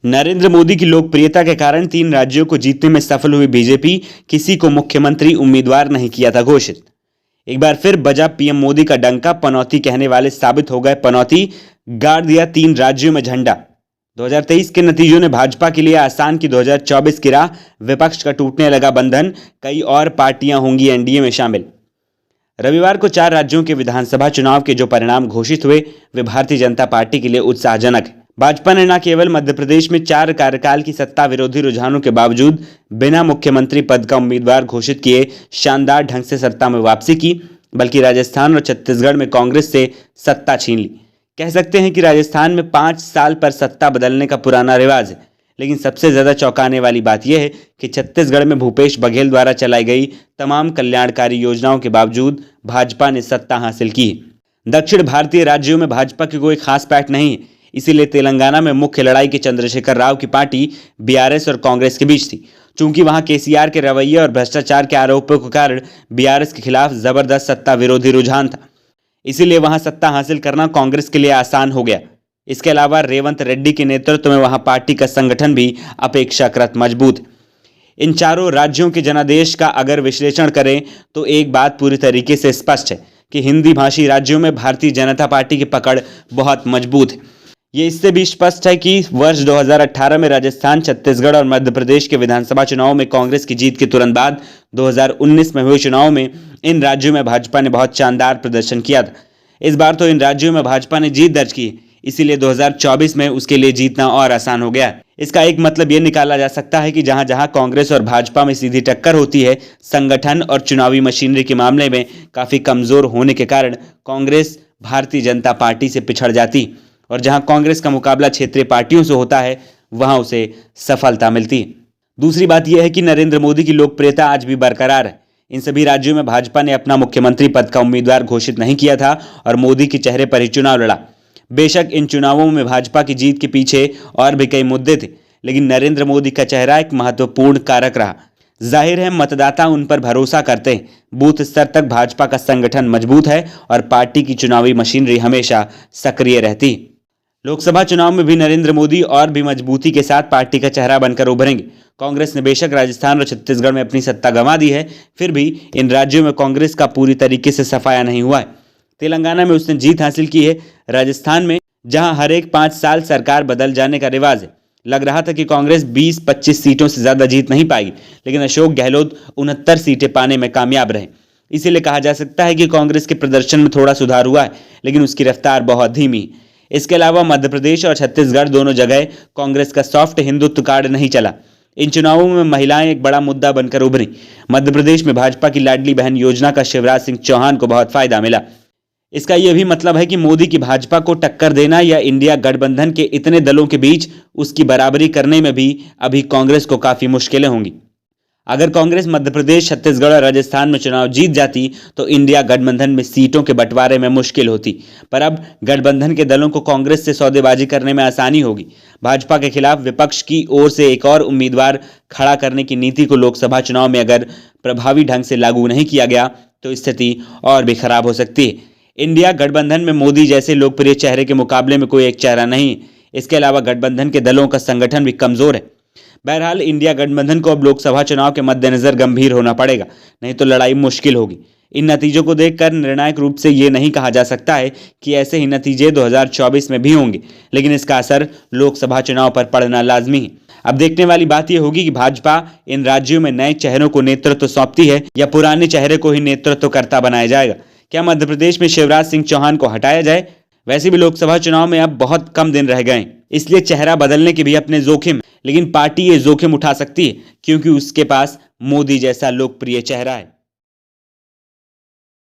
नरेंद्र मोदी की लोकप्रियता के कारण 3 राज्यों को जीतने में सफल हुई बीजेपी किसी को मुख्यमंत्री उम्मीदवार नहीं किया था घोषित। एक बार फिर बजा पीएम मोदी का डंका, पनौती कहने वाले साबित हो गए पनौती, गाड़ दिया 3 राज्यों में झंडा। 2023 के नतीजों ने भाजपा के लिए आसान की 2024 की राह, विपक्ष का टूटने लगा बंधन, कई और पार्टियां होंगी एनडीए में शामिल। रविवार को 4 राज्यों के विधानसभा चुनाव के जो परिणाम घोषित हुए वे भारतीय जनता पार्टी के लिए उत्साहजनक है। भाजपा ने न केवल मध्य प्रदेश में 4 कार्यकाल की सत्ता विरोधी रुझानों के बावजूद बिना मुख्यमंत्री पद का उम्मीदवार घोषित किए शानदार ढंग से सत्ता में वापसी की, बल्कि राजस्थान और छत्तीसगढ़ में कांग्रेस से सत्ता छीन ली। कह सकते हैं कि राजस्थान में 5 साल पर सत्ता बदलने का पुराना रिवाज है, लेकिन सबसे ज्यादा चौंकाने वाली बात यह है कि छत्तीसगढ़ में भूपेश बघेल द्वारा चलाई गई तमाम कल्याणकारी योजनाओं के बावजूद भाजपा ने सत्ता हासिल की है। दक्षिण भारतीय राज्यों में भाजपा की कोई खास पैठ नहीं है, इसीलिए तेलंगाना में मुख्य लड़ाई के चंद्रशेखर राव की पार्टी बीआरएस और कांग्रेस के बीच थी। चूंकि वहां केसीआर के रवैये और भ्रष्टाचार के आरोपों के कारण बीआरएस के खिलाफ जबरदस्त सत्ता विरोधी रुझान था, इसीलिए वहां सत्ता हासिल करना कांग्रेस के लिए आसान हो गया। इसके अलावा रेवंत रेड्डी के नेतृत्व में वहां पार्टी का संगठन भी अपेक्षाकृत मजबूत है। इन चारों राज्यों के जनादेश का अगर विश्लेषण करें तो एक बात पूरी तरीके से स्पष्ट है कि हिंदी भाषी राज्यों में भारतीय जनता पार्टी की पकड़ बहुत मजबूत है। ये इससे भी स्पष्ट है कि वर्ष 2018 में राजस्थान, छत्तीसगढ़ और मध्य प्रदेश के विधानसभा चुनाव में कांग्रेस की जीत के तुरंत बाद 2019 में हुए चुनाव में इन राज्यों में भाजपा ने बहुत शानदार प्रदर्शन किया था। इस बार तो इन राज्यों में भाजपा ने जीत दर्ज की, इसीलिए 2024 में उसके लिए जीतना और आसान हो गया। इसका एक मतलब यह निकाला जा सकता है कि जहां जहां कांग्रेस और भाजपा में सीधी टक्कर होती है, संगठन और चुनावी मशीनरी के मामले में काफी कमजोर होने के कारण कांग्रेस भारतीय जनता पार्टी से पिछड़ जाती, और जहां कांग्रेस का मुकाबला क्षेत्रीय पार्टियों से होता है वहां उसे सफलता मिलती है। दूसरी बात यह है कि नरेंद्र मोदी की लोकप्रियता आज भी बरकरार है। इन सभी राज्यों में भाजपा ने अपना मुख्यमंत्री पद का उम्मीदवार घोषित नहीं किया था और मोदी के चेहरे पर ही चुनाव लड़ा। बेशक इन चुनावों में भाजपा की जीत के पीछे और भी कई मुद्दे थे, लेकिन नरेंद्र मोदी का चेहरा एक महत्वपूर्ण कारक रहा। जाहिर है मतदाता उन पर भरोसा करते हैं। बूथ स्तर तक भाजपा का संगठन मजबूत है और पार्टी की चुनावी मशीनरी हमेशा सक्रिय रहती है। लोकसभा चुनाव में भी नरेंद्र मोदी और भी मजबूती के साथ पार्टी का चेहरा बनकर उभरेंगे। कांग्रेस ने बेशक राजस्थान और छत्तीसगढ़ में अपनी सत्ता गंवा दी है, फिर भी इन राज्यों में कांग्रेस का पूरी तरीके से सफाया नहीं हुआ है। तेलंगाना में उसने जीत हासिल की है। राजस्थान में जहां हर एक 5 साल सरकार बदल जाने का रिवाज है, लग रहा था कि कांग्रेस 20-25 सीटों से ज्यादा जीत नहीं पाएगी, लेकिन अशोक गहलोत 69 सीटें पाने में कामयाब रहे। इसीलिए कहा जा सकता है कि कांग्रेस के प्रदर्शन में थोड़ा सुधार हुआ है, लेकिन उसकी रफ्तार बहुत धीमी है। इसके अलावा मध्य प्रदेश और छत्तीसगढ़ दोनों जगह कांग्रेस का सॉफ्ट हिंदुत्व कार्ड नहीं चला। इन चुनावों में महिलाएं एक बड़ा मुद्दा बनकर उभरी। मध्य प्रदेश में भाजपा की लाडली बहन योजना का शिवराज सिंह चौहान को बहुत फायदा मिला। इसका यह भी मतलब है कि मोदी की भाजपा को टक्कर देना या इंडिया गठबंधन के इतने दलों के बीच उसकी बराबरी करने में भी अभी कांग्रेस को काफी मुश्किलें होंगी। अगर कांग्रेस मध्य प्रदेश, छत्तीसगढ़ और राजस्थान में चुनाव जीत जाती तो इंडिया गठबंधन में सीटों के बंटवारे में मुश्किल होती, पर अब गठबंधन के दलों को कांग्रेस से सौदेबाजी करने में आसानी होगी। भाजपा के खिलाफ विपक्ष की ओर से एक और उम्मीदवार खड़ा करने की नीति को लोकसभा चुनाव में अगर प्रभावी ढंग से लागू नहीं किया गया तो स्थिति और भी खराब हो सकती है। इंडिया गठबंधन में मोदी जैसे लोकप्रिय चेहरे के मुकाबले में कोई एक चेहरा नहीं है। इसके अलावा गठबंधन के दलों का संगठन भी कमजोर है। बहरहाल इंडिया गठबंधन को अब लोकसभा चुनाव के मद्देनजर गंभीर होना पड़ेगा, नहीं तो लड़ाई मुश्किल होगी। इन नतीजों को देखकर निर्णायक रूप से ये नहीं कहा जा सकता है कि ऐसे ही नतीजे 2024 में भी होंगे, लेकिन इसका असर लोकसभा चुनाव पर पड़ना लाजमी है। अब देखने वाली बात यह होगी कि भाजपा इन राज्यों में नए चेहरों को नेतृत्व सौंपती है या पुराने चेहरे को ही नेतृत्वकर्ता बनाया जाएगा। क्या मध्य प्रदेश में शिवराज सिंह चौहान को हटाया जाए? वैसे भी लोकसभा चुनाव में अब बहुत कम दिन रह गए, इसलिए चेहरा बदलने के भी अपने जोखिम, लेकिन पार्टी ये जोखिम उठा सकती है क्योंकि उसके पास मोदी जैसा लोकप्रिय चेहरा है।